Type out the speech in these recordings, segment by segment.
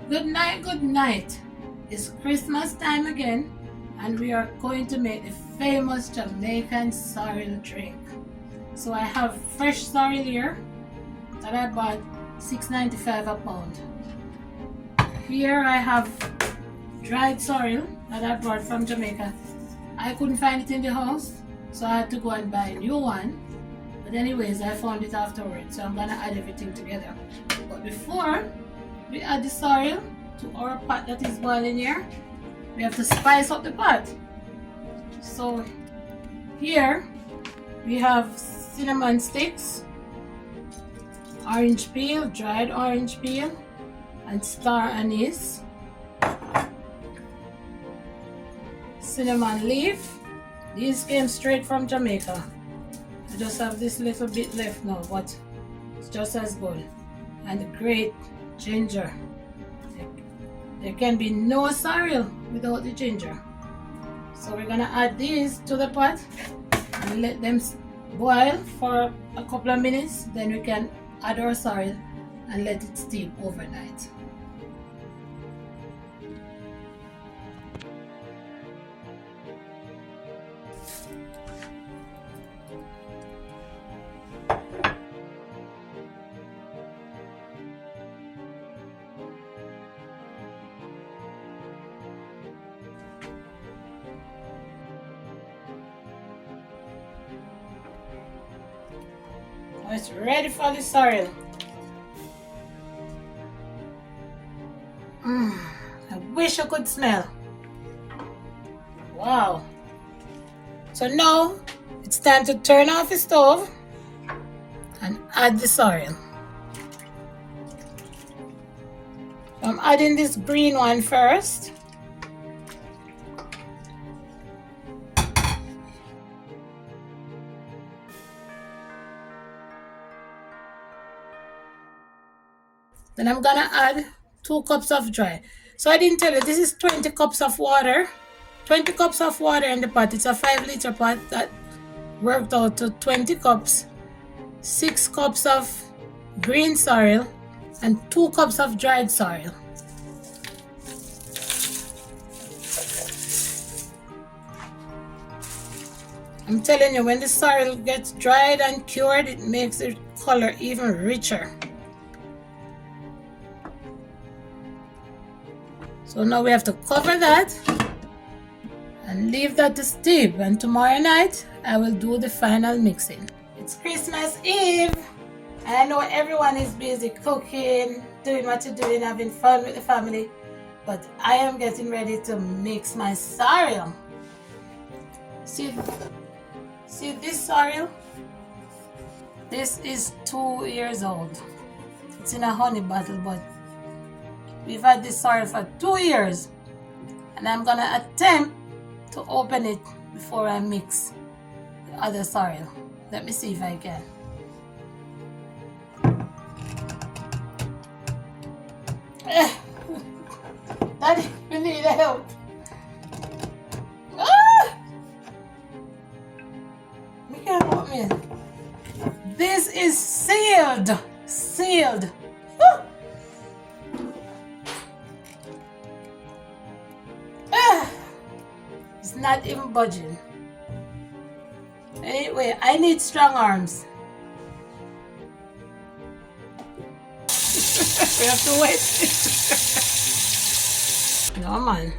Good night, good night. It's Christmas time again, and we are going to make the famous Jamaican sorrel drink. So I have fresh sorrel here that I bought $6.95 a pound. Here I have dried sorrel that I brought from Jamaica. I couldn't find it in the house, so I had to go and buy a new one. But anyways, I found it afterwards, so I'm gonna add everything together. But before we add the sorrel to our pot that is boiling here, we have to spice up the pot. So here we have cinnamon sticks, orange peel, dried orange peel, and star anise, cinnamon leaf. These came straight from Jamaica. I just have this little bit left now, but it's just as good. And great ginger. There can be no sorrel without the ginger. So we're gonna add these to the pot and let them boil for a couple of minutes. Then we can add our sorrel and let it steep overnight. Now it's ready for the sorrel. I wish I could smell. Wow. So now it's time to turn off the stove and add the sorrel. I'm adding this green one first. Then I'm gonna add 2 cups of dry. So I didn't tell you, this is 20 cups of water. 20 cups of water in the pot. It's a 5-liter pot that worked out to 20 cups. 6 cups of green sorrel and 2 cups of dried sorrel. I'm telling you, when the sorrel gets dried and cured, it makes the color even richer. So now we have to cover that and leave that to steep, and tomorrow night I will do the final mixing. It's Christmas Eve and I know everyone is busy cooking, doing what you're doing, having fun with the family, but I am getting ready to mix my sorrel. See this sorrel? This is 2 years old. It's in a honey bottle, but we've had this sorrel for 2 years, and I'm gonna attempt to open it before I mix the other sorrel. Let me see if I can. Daddy, we need help. We can't open it. This is sealed. Sealed. It's not even budging. Anyway, I need strong arms. We have to wait. No man.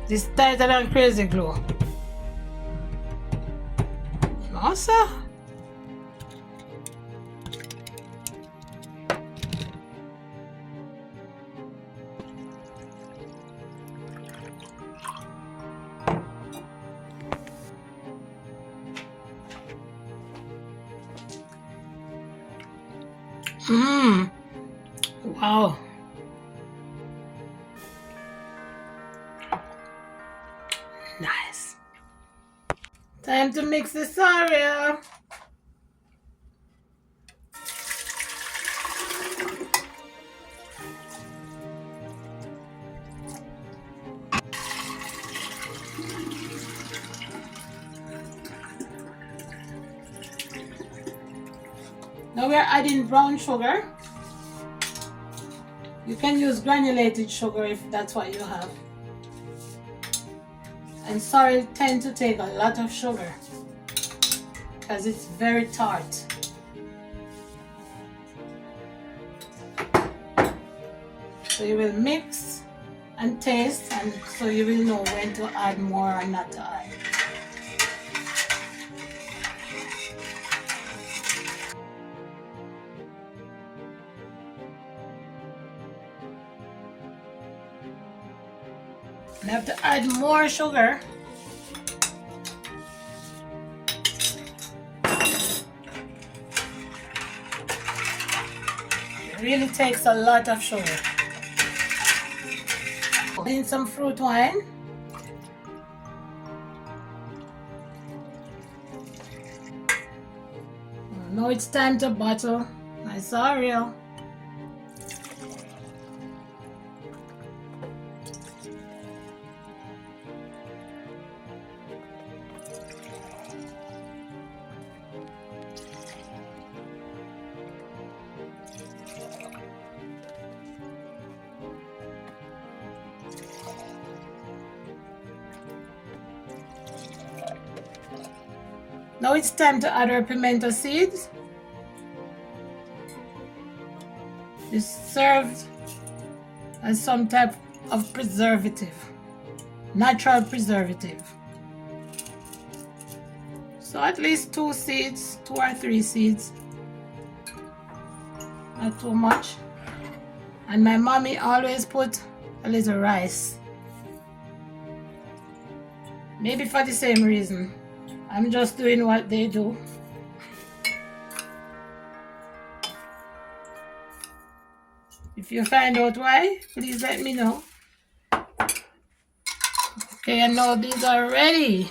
This is tighter than crazy glue. No sir. Wow. Nice. Time to mix the sorrel. Now we're adding brown sugar. You can use granulated sugar if that's what you have. And sorrel tend to take a lot of sugar because it's very tart. So you will mix and taste, and so you will know when to add more or not to add. I have to add more sugar. It really takes a lot of sugar. In some fruit wine. Now it's time to bottle my sorrel. Now it's time to add our pimento seeds. It's served as some type of preservative, natural preservative. So at least 2 seeds, 2 or 3 seeds, not too much. And my mommy always put a little rice, maybe for the same reason. I'm just doing what they do. If you find out why, please let me know. Okay, and now these are ready.